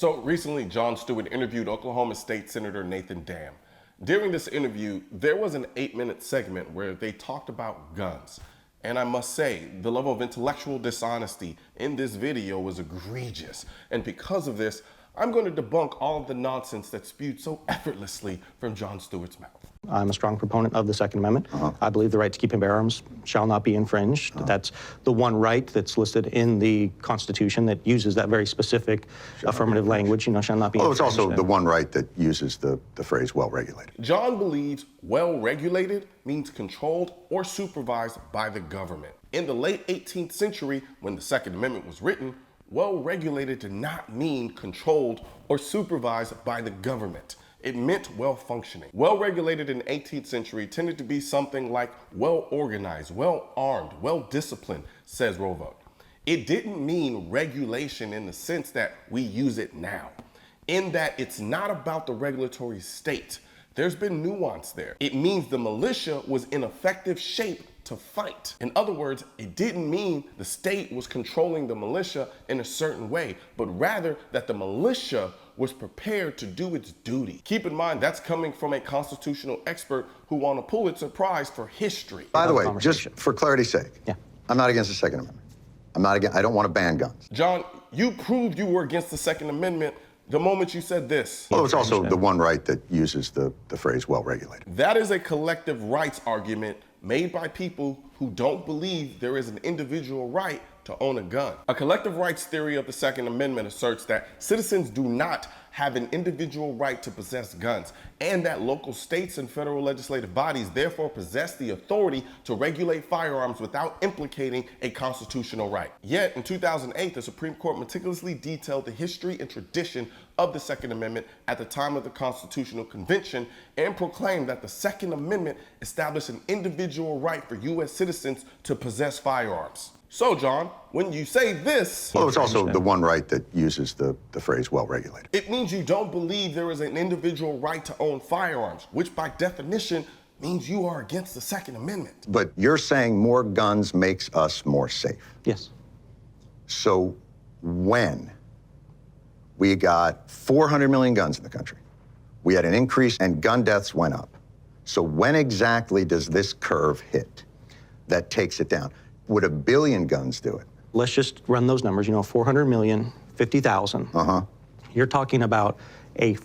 So recently, Jon Stewart interviewed Oklahoma State Senator Nathan Dahm. During this interview, there was an 8-minute segment where they talked about guns. And I must say, the level of intellectual dishonesty in this video was egregious. And because of this, I'm going to debunk all of the nonsense that spewed so effortlessly from Jon Stewart's mouth. I'm a strong proponent of the Second Amendment. I believe the right to keep and bear arms shall not be infringed. That's the one right that's listed in the Constitution that uses that very specific affirmative language, shall not be infringed. It's also the one right that uses the phrase well-regulated. Jon believes well-regulated means controlled or supervised by the government. In the late 18th century, when the Second Amendment was written, well-regulated did not mean controlled or supervised by the government. It meant well-functioning. Well-regulated in the 18th century tended to be something like well-organized, well-armed, well-disciplined, says Rovote. It didn't mean regulation in the sense that we use it now, in that it's not about the regulatory state. There's been nuance there. It means the militia was in effective shape to fight. In other words, it didn't mean the state was controlling the militia in a certain way, but rather that the militia was prepared to do its duty. Keep in mind, that's coming from a constitutional expert who won a Pulitzer Prize for history. By the way, just for clarity's sake, I'm not against the Second Amendment. I don't want to ban guns. Jon, you proved you were against the Second Amendment the moment you said this. It's also the one right that uses the phrase well-regulated. That is a collective rights argument made by people who don't believe there is an individual right to own a gun. A collective rights theory of the Second Amendment asserts that citizens do not have an individual right to possess guns, and that local states and federal legislative bodies therefore possess the authority to regulate firearms without implicating a constitutional right. Yet, in 2008, the Supreme Court meticulously detailed the history and tradition of the Second Amendment at the time of the Constitutional Convention and proclaimed that the Second Amendment established an individual right for U.S. citizens to possess firearms. So, Jon, when you say this... It's also the one right that uses the phrase well-regulated. It means you don't believe there is an individual right to own firearms, which by definition means you are against the Second Amendment. But you're saying more guns makes us more safe. Yes. So when we got 400 million guns in the country, we had an increase and gun deaths went up. So when exactly does this curve hit that takes it down? Would 1 billion guns do it? Let's just run those numbers, 400 million, 50,000. You're talking about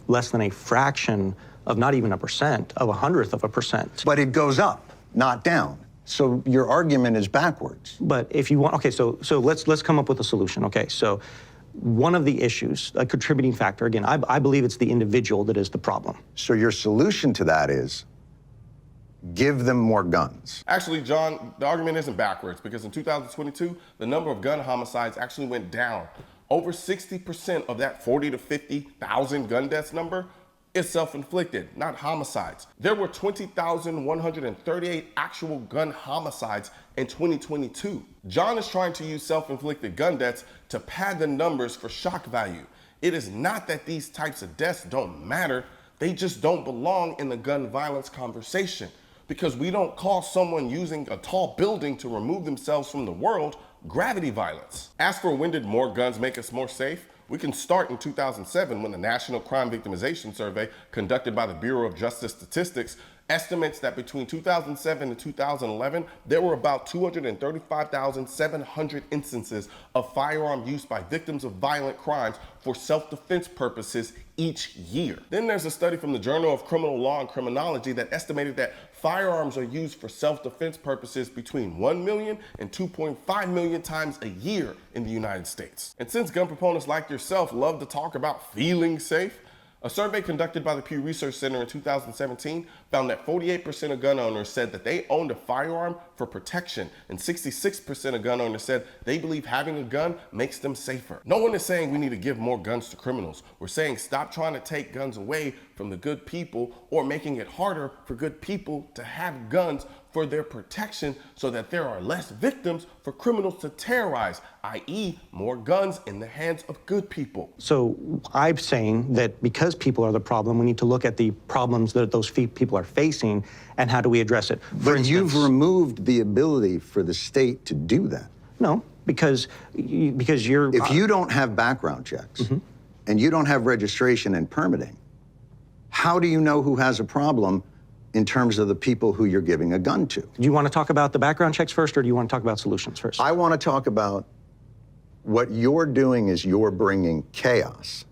less than a fraction of not even 1%, of 1/100%. But it goes up, not down. So your argument is backwards. But if you want, okay, so let's come up with a solution. Okay, so one of the issues, a contributing factor, again, I believe it's the individual that is the problem. So your solution to that is give them more guns. Actually, Jon, the argument isn't backwards, because in 2022, the number of gun homicides actually went down. Over 60% of that 40 to 50,000 gun deaths number is self-inflicted, not homicides. There were 20,138 actual gun homicides in 2022. Jon is trying to use self-inflicted gun deaths to pad the numbers for shock value. It is not that these types of deaths don't matter, they just don't belong in the gun violence conversation. Because we don't call someone using a tall building to remove themselves from the world gravity violence. As for when did more guns make us more safe, we can start in 2007 when the National Crime Victimization Survey, conducted by the Bureau of Justice Statistics, estimates that between 2007 and 2011, there were about 235,700 instances of firearm use by victims of violent crimes for self-defense purposes each year. Then there's a study from the Journal of Criminal Law and Criminology that estimated that firearms are used for self-defense purposes between 1 million and 2.5 million times a year in the United States. And since gun proponents like yourself love to talk about feeling safe, a survey conducted by the Pew Research Center in 2017 found that 48% of gun owners said that they owned a firearm for protection, and 66% of gun owners said they believe having a gun makes them safer. No one is saying we need to give more guns to criminals. We're saying stop trying to take guns away from the good people or making it harder for good people to have guns for their protection so that there are less victims for criminals to terrorize, i.e. more guns in the hands of good people. So I'm saying that because people are the problem, we need to look at the problems that those people are facing and how do we address it. But you've removed the ability for the state to do that. No, because you're... If you don't have background checks and you don't have registration and permitting, how do you know who has a problem in terms of the people who you're giving a gun to? Do you want to talk about the background checks first, or do you want to talk about solutions first? I want to talk about what you're doing is you're bringing chaos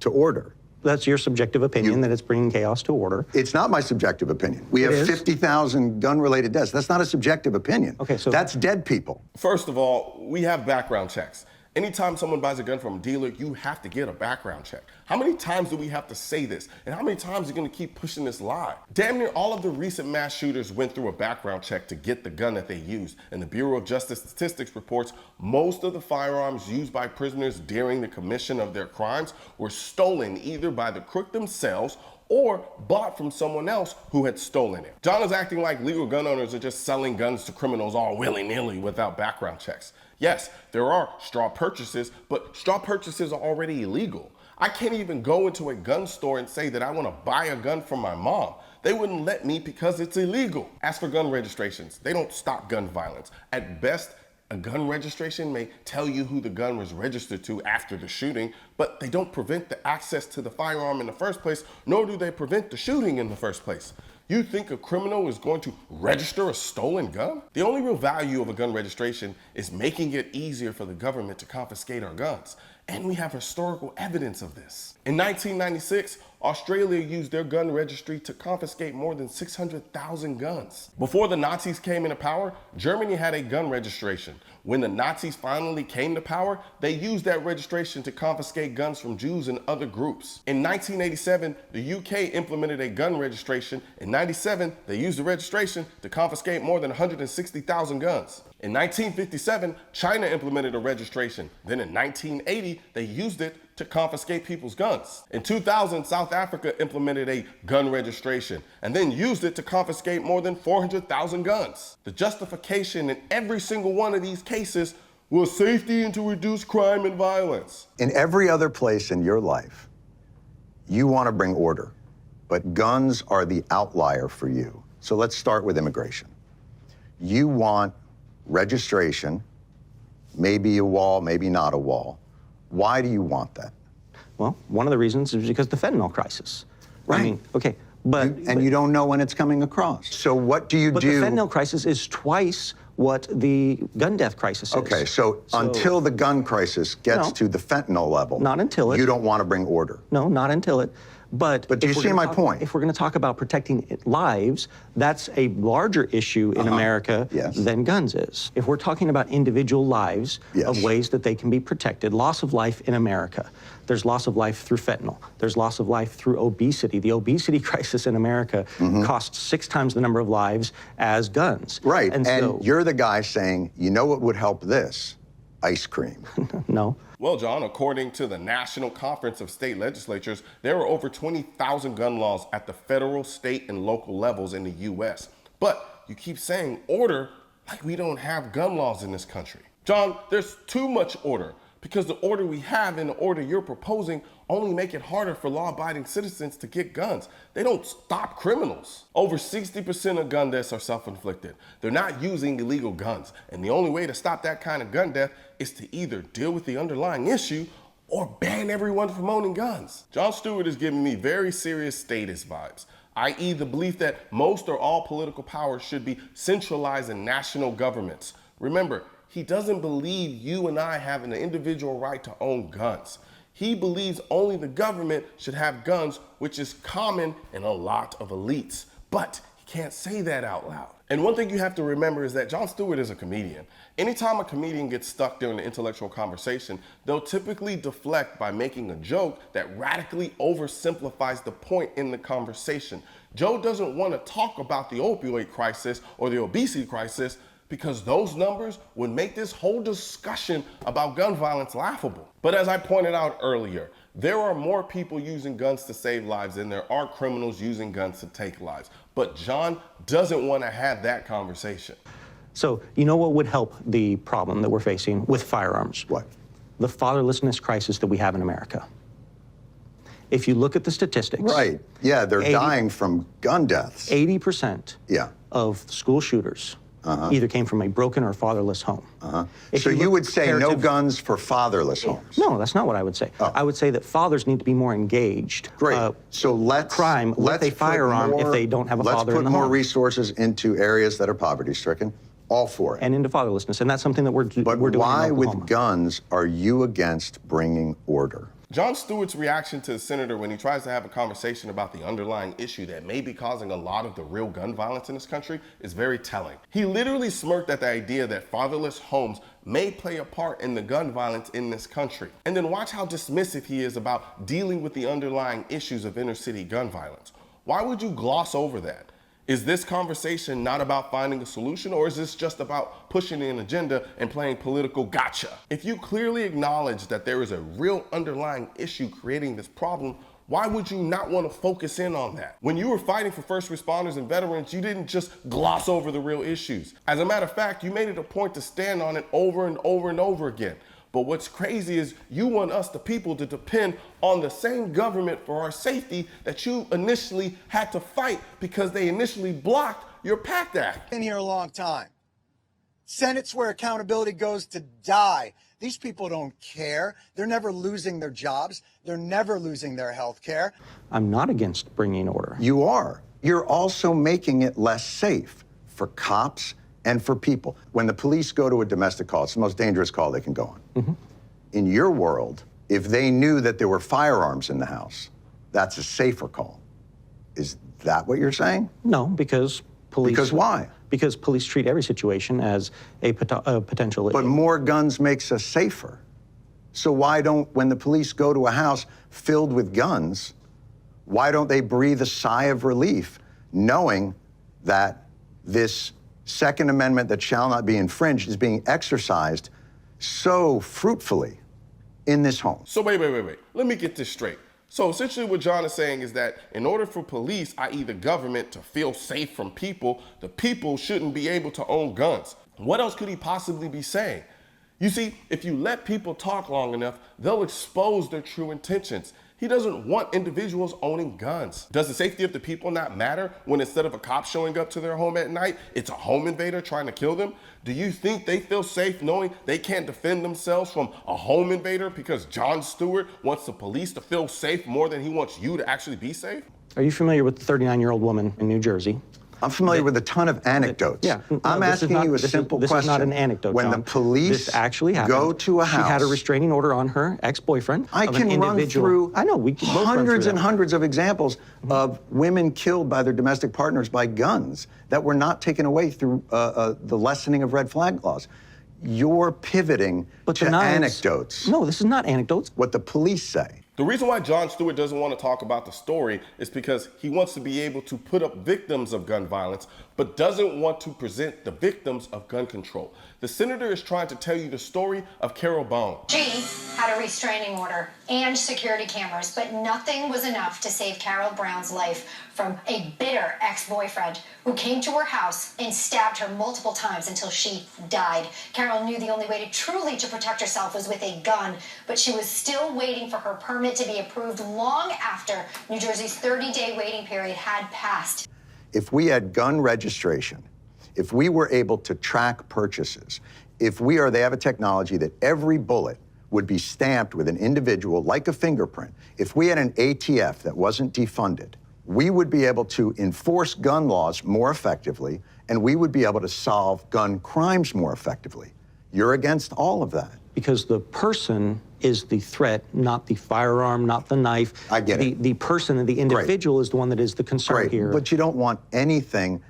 to order. That's your subjective opinion, that it's bringing chaos to order. It's not my subjective opinion. We It have is. 50,000 gun-related deaths. That's not a subjective opinion. Okay, so that's dead people. First of all, we have background checks. Anytime someone buys a gun from a dealer, you have to get a background check. How many times do we have to say this? And how many times are you gonna keep pushing this lie? Damn near all of the recent mass shooters went through a background check to get the gun that they used. And the Bureau of Justice Statistics reports most of the firearms used by prisoners during the commission of their crimes were stolen either by the crook themselves or bought from someone else who had stolen it. John is acting like legal gun owners are just selling guns to criminals all willy-nilly without background checks. Yes, there are straw purchases, but straw purchases are already illegal. I can't even go into a gun store and say that I want to buy a gun from my mom. They wouldn't let me because it's illegal. As for gun registrations, they don't stop gun violence. At best, a gun registration may tell you who the gun was registered to after the shooting, but they don't prevent the access to the firearm in the first place, nor do they prevent the shooting in the first place. You think a criminal is going to register a stolen gun? The only real value of a gun registration is making it easier for the government to confiscate our guns. And we have historical evidence of this. In 1996, Australia used their gun registry to confiscate more than 600,000 guns. Before the Nazis came into power, Germany had a gun registration. When the Nazis finally came to power, they used that registration to confiscate guns from Jews and other groups. In 1987, the UK implemented a gun registration. In 97, they used the registration to confiscate more than 160,000 guns. In 1957, China implemented a registration. Then in 1980, they used it to confiscate people's guns. In 2000, South Africa implemented a gun registration and then used it to confiscate more than 400,000 guns. The justification in every single one of these cases was safety and to reduce crime and violence. In every other place in your life, you want to bring order, but guns are the outlier for you. So let's start with immigration. You want registration, maybe a wall, maybe not a wall. Why do you want that? Well, one of the reasons is because the fentanyl crisis. Right. I mean, okay, but... And you don't know when it's coming across. So what do you do? But the fentanyl crisis is twice what the gun death crisis is. Okay, so until the gun crisis gets to the fentanyl level, not until it. You don't want to bring order. No, not until it. But do you see my point? If we're going to talk about protecting lives, that's a larger issue in America than guns is. If we're talking about individual lives of ways that they can be protected, loss of life in America, there's loss of life through fentanyl. There's loss of life through obesity. The obesity crisis in America costs 6 times the number of lives as guns. Right, and so, you're the guy saying, you know what would help this? Ice cream. No. Well, John, according to the National Conference of State Legislatures, there are over 20,000 gun laws at the federal, state, and local levels in the U.S. But you keep saying order like we don't have gun laws in this country. John, there's too much order because the order we have and the order you're proposing only make it harder for law-abiding citizens to get guns. They don't stop criminals. Over 60% of gun deaths are self-inflicted. They're not using illegal guns. And the only way to stop that kind of gun death is to either deal with the underlying issue or ban everyone from owning guns. Jon Stewart is giving me very serious statist vibes, i.e. the belief that most or all political power should be centralized in national governments. Remember, he doesn't believe you and I have an individual right to own guns. He believes only the government should have guns, which is common in a lot of elites. But he can't say that out loud. And one thing you have to remember is that Jon Stewart is a comedian. Anytime a comedian gets stuck during the intellectual conversation, they'll typically deflect by making a joke that radically oversimplifies the point in the conversation. Joe doesn't want to talk about the opioid crisis or the obesity crisis because those numbers would make this whole discussion about gun violence laughable. But as I pointed out earlier, there are more people using guns to save lives than there are criminals using guns to take lives. But John doesn't want to have that conversation. So, you know what would help the problem that we're facing with firearms? What? The fatherlessness crisis that we have in America. If you look at the statistics. Right, yeah, they're dying from gun deaths. 80% of school shooters either came from a broken or fatherless home. So you would say no guns for fatherless homes? No, that's not what I would say. I would say that fathers need to be more engaged. Great. So let's crime with a firearm if they don't have a father in the home. Let's put more resources into areas that are poverty-stricken. All for it. And into fatherlessness, and that's something that we're doing. But why, in Oklahoma. with guns, are you against bringing order? Jon Stewart's reaction to the senator when he tries to have a conversation about the underlying issue that may be causing a lot of the real gun violence in this country is very telling. He literally smirked at the idea that fatherless homes may play a part in the gun violence in this country. And then watch how dismissive he is about dealing with the underlying issues of inner city gun violence. Why would you gloss over that? Is this conversation not about finding a solution, or is this just about pushing an agenda and playing political gotcha? If you clearly acknowledge that there is a real underlying issue creating this problem, why would you not want to focus in on that? When you were fighting for first responders and veterans, you didn't just gloss over the real issues. As a matter of fact, you made it a point to stand on it over and over and over again. But what's crazy is you want us, the people, to depend on the same government for our safety that you initially had to fight because they initially blocked your PACT Act. Been here a long time. Senate's where accountability goes to die. These people don't care. They're never losing their jobs. They're never losing their health care. I'm not against bringing order. You are. You're also making it less safe for cops and for people. When the police go to a domestic call, it's the most dangerous call they can go on. In your world, if they knew that there were firearms in the house, that's a safer call. Is that what you're saying? No, because police... Because why? Because police treat every situation as a potential... But more guns makes us safer. So why don't, when the police go to a house filled with guns, why don't they breathe a sigh of relief knowing that this Second Amendment that shall not be infringed is being exercised so fruitfully in this home? So wait. Let me get this straight. So essentially what Jon is saying is that in order for police, i.e. the government, to feel safe from people, the people shouldn't be able to own guns. What else could he possibly be saying? You see, if you let people talk long enough, they'll expose their true intentions. He doesn't want individuals owning guns. Does the safety of the people not matter when instead of a cop showing up to their home at night, it's a home invader trying to kill them? Do you think they feel safe knowing they can't defend themselves from a home invader because Jon Stewart wants the police to feel safe more than he wants you to actually be safe? Are you familiar with the 39-year-old woman in New Jersey? I'm familiar with a ton of anecdotes. Yeah, no, I'm asking you a simple question. This is not an anecdote, When Jon. the police this actually happened. Go to a house... She had a restraining order on her ex-boyfriend. I of can an run individual. through I know, we can both run through hundreds and that. hundreds of examples of women killed by their domestic partners by guns that were not taken away through the lessening of red flag laws. You're pivoting to anecdotes. No, this is not anecdotes. What the police say. The reason why Jon Stewart doesn't want to talk about the story is because he wants to be able to put up victims of gun violence, but doesn't want to present the victims of gun control. The senator is trying to tell you the story of Carol Bone. She had a restraining order and security cameras, but nothing was enough to save Carol Brown's life from a bitter ex-boyfriend who came to her house and stabbed her multiple times until she died. Carol knew the only way to protect herself was with a gun, but she was still waiting for her permit to be approved long after New Jersey's 30-day waiting period had passed. If we had gun registration, if we were able to track purchases, they have a technology that every bullet would be stamped with an individual like a fingerprint. If we had an ATF that wasn't defunded, we would be able to enforce gun laws more effectively, and we would be able to solve gun crimes more effectively. You're against all of that. Because the person is the threat, not the firearm, not the knife. I get it. The person and the individual is the one that is the concern here. But you don't want anything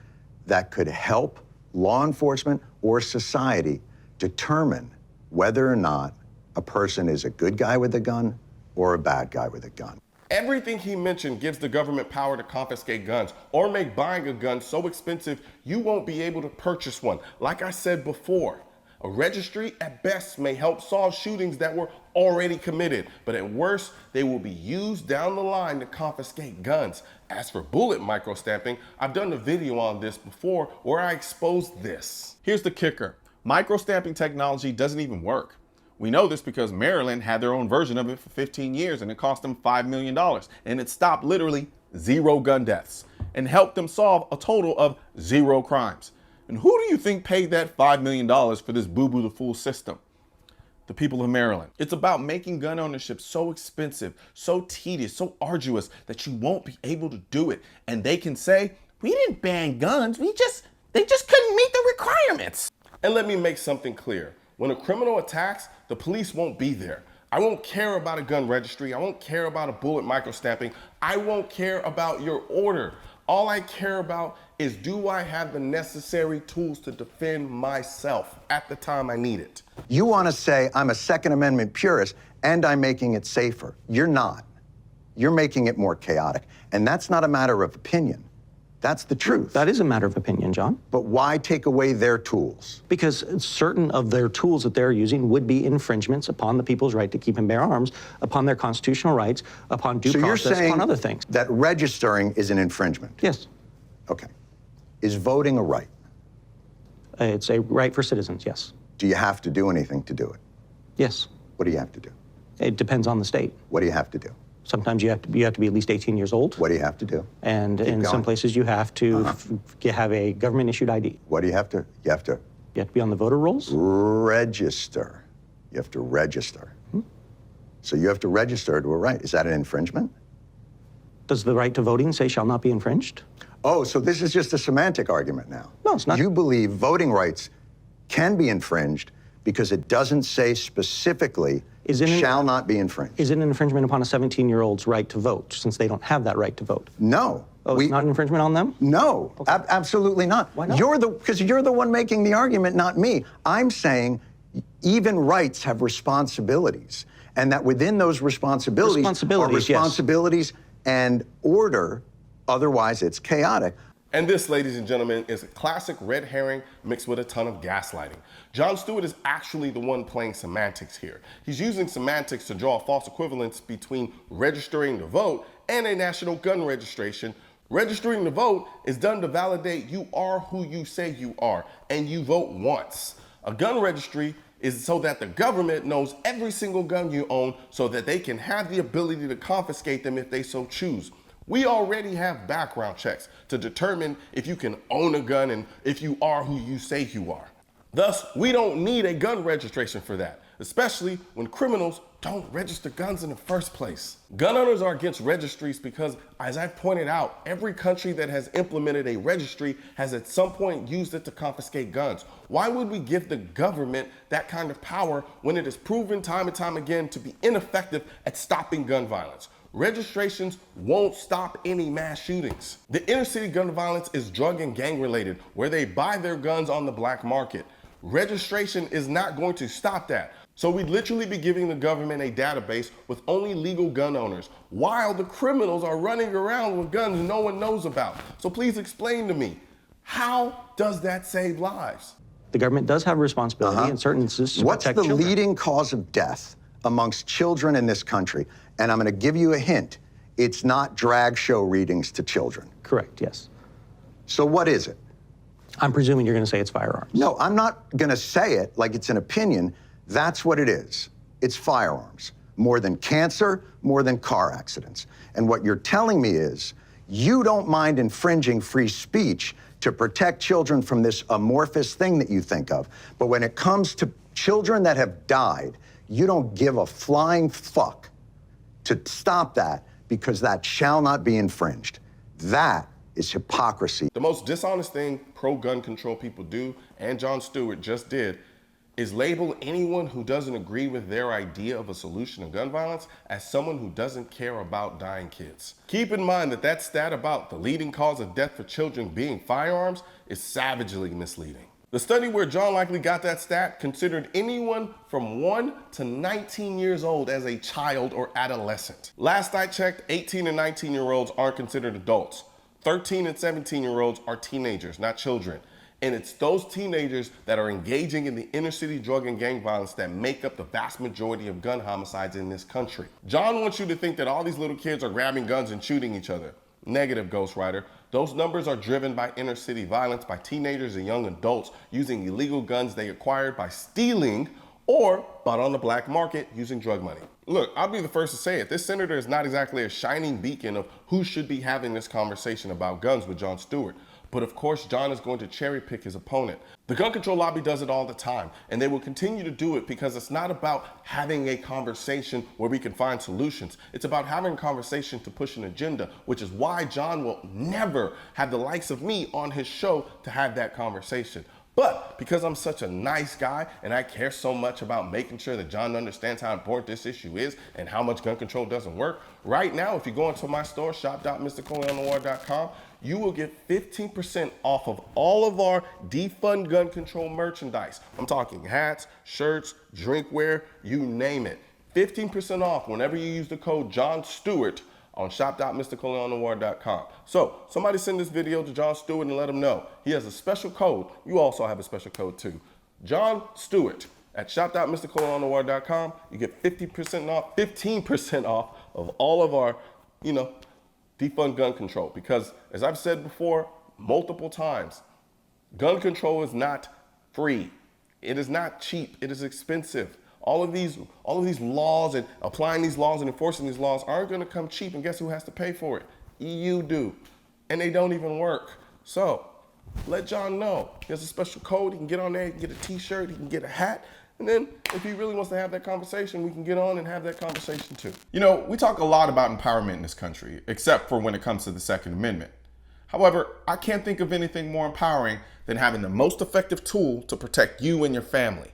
that could help law enforcement or society determine whether or not a person is a good guy with a gun or a bad guy with a gun. Everything he mentioned gives the government power to confiscate guns or make buying a gun so expensive you won't be able to purchase one. Like I said before, a registry at best may help solve shootings that were already committed, but at worst, they will be used down the line to confiscate guns. As for bullet microstamping, I've done a video on this before where I exposed this. Here's the kicker. Microstamping technology doesn't even work. We know this because Maryland had their own version of it for 15 years and it cost them $5 million. And it stopped literally 0 gun deaths and helped them solve a total of 0 crimes. And who do you think paid that $5 million for this boo-boo the fool system? The people of Maryland. It's about making gun ownership so expensive, so tedious, so arduous that you won't be able to do it. And they can say, we didn't ban guns, they just couldn't meet the requirements. And let me make something clear. When a criminal attacks, the police won't be there. I won't care about a gun registry. I won't care about a bullet microstamping. I won't care about your order. All I care about is, do I have the necessary tools to defend myself at the time I need it? You want to say I'm a Second Amendment purist and I'm making it safer. You're not. You're making it more chaotic. And that's not a matter of opinion. That's the truth. That is a matter of opinion, John. But why take away their tools? Because certain of their tools that they're using would be infringements upon the people's right to keep and bear arms, upon their constitutional rights, upon due process, upon other things. That registering is an infringement? Yes. Okay. Is voting a right? It's a right for citizens, yes. Do you have to do anything to do it? Yes. What do you have to do? It depends on the state. What do you have to do? Sometimes you have to be at least 18 years old. What do you have to do? And Keep in going. some places you have to have a government-issued ID. What do you have to? You have to be on the voter rolls. register. You have to register. So you have to register to a right. Is that an infringement? Does the right to voting say shall not be infringed? Oh, so this is just a semantic argument now. No, it's not. You believe voting rights can be infringed because it doesn't say specifically shall not be infringed. Is it an infringement upon a 17-year-old's right to vote, since they don't have that right to vote? No. Oh, it's not an infringement on them? No, Okay. Absolutely not. Why not? Because you're the one making the argument, not me. I'm saying even rights have responsibilities, and that within those responsibilities are responsibilities and order. Otherwise, it's chaotic. And this, ladies and gentlemen, is a classic red herring mixed with a ton of gaslighting. Jon Stewart is actually the one playing semantics here. He's using semantics to draw a false equivalence between registering to vote and a national gun registration. Registering to vote is done to validate you are who you say you are, and you vote once. A gun registry is so that the government knows every single gun you own so that they can have the ability to confiscate them if they so choose. We already have background checks to determine if you can own a gun and if you are who you say you are. Thus, we don't need a gun registration for that, especially when criminals don't register guns in the first place. Gun owners are against registries because, as I pointed out, every country that has implemented a registry has at some point used it to confiscate guns. Why would we give the government that kind of power when it is proven time and time again to be ineffective at stopping gun violence? Registrations won't stop any mass shootings. The inner city gun violence is drug and gang related, where they buy their guns on the black market. Registration is not going to stop that. So we'd literally be giving the government a database with only legal gun owners, while the criminals are running around with guns no one knows about. So please explain to me, how does that save lives? The government does have a responsibility in certain instances to What's protect the children. leading cause of death amongst children in this country? And I'm going to give you a hint. It's not drag show readings to children. Correct, yes. So what is it? I'm presuming you're going to say it's firearms. No, I'm not going to say it like it's an opinion. That's what it is. It's firearms. More than cancer, more than car accidents. And what you're telling me is you don't mind infringing free speech to protect children from this amorphous thing that you think of. But when it comes to children that have died, you don't give a flying fuck to stop that because that shall not be infringed. That is hypocrisy. The most dishonest thing pro-gun control people do, and Jon Stewart just did, is label anyone who doesn't agree with their idea of a solution to gun violence as someone who doesn't care about dying kids. Keep in mind that that stat about the leading cause of death for children being firearms is savagely misleading. The study where Jon likely got that stat considered anyone from 1 to 19 years old as a child or adolescent. Last I checked, 18 and 19-year-olds aren't considered adults. 13 and 17-year-olds are teenagers, not children. And it's those teenagers that are engaging in the inner city drug and gang violence that make up the vast majority of gun homicides in this country. Jon wants you to think that all these little kids are grabbing guns and shooting each other. Negative, ghostwriter. Those numbers are driven by inner city violence by teenagers and young adults using illegal guns they acquired by stealing or bought on the black market using drug money. Look, I'll be the first to say it. This senator is not exactly a shining beacon of who should be having this conversation about guns with Jon Stewart. But of course, Jon is going to cherry pick his opponent. The gun control lobby does it all the time, and they will continue to do it because it's not about having a conversation where we can find solutions. It's about having a conversation to push an agenda, which is why Jon will never have the likes of me on his show to have that conversation. But because I'm such a nice guy and I care so much about making sure that Jon understands how important this issue is and how much gun control doesn't work, right now, if you go into my store, shop.mrcolionnoir.com, you will get 15% off of all of our defund gun control merchandise. I'm talking hats, shirts, drinkware, you name it. 15% off whenever you use the code Jon Stewart on shop.mrcolionnoir.com. So somebody send this video to Jon Stewart and let him know he has a special code. You also have a special code too. Jon Stewart at shop.mrcolionnoir.com. You get 50% off, 15% off of all of our, defund gun control. Because as I've said before, multiple times, gun control is not free. It is not cheap. It is expensive. All of these laws and applying these laws and enforcing these laws aren't going to come cheap, and guess who has to pay for it? EU do, and they don't even work. So let Jon know. He has a special code. He can get on there, he can get a t-shirt, he can get a hat, and then if he really wants to have that conversation, we can get on and have that conversation too. We talk a lot about empowerment in this country, except for when it comes to the Second Amendment. However, I can't think of anything more empowering than having the most effective tool to protect you and your family.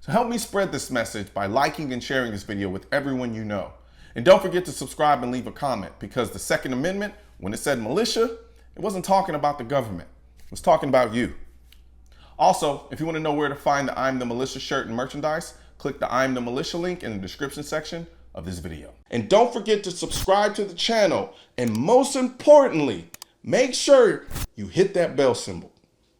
So help me spread this message by liking and sharing this video with everyone you know. And don't forget to subscribe and leave a comment, because the Second Amendment, when it said militia, it wasn't talking about the government. It was talking about you. Also, if you want to know where to find the I'm the Militia shirt and merchandise, click the I'm the Militia link in the description section of this video. And don't forget to subscribe to the channel. And most importantly, make sure you hit that bell symbol.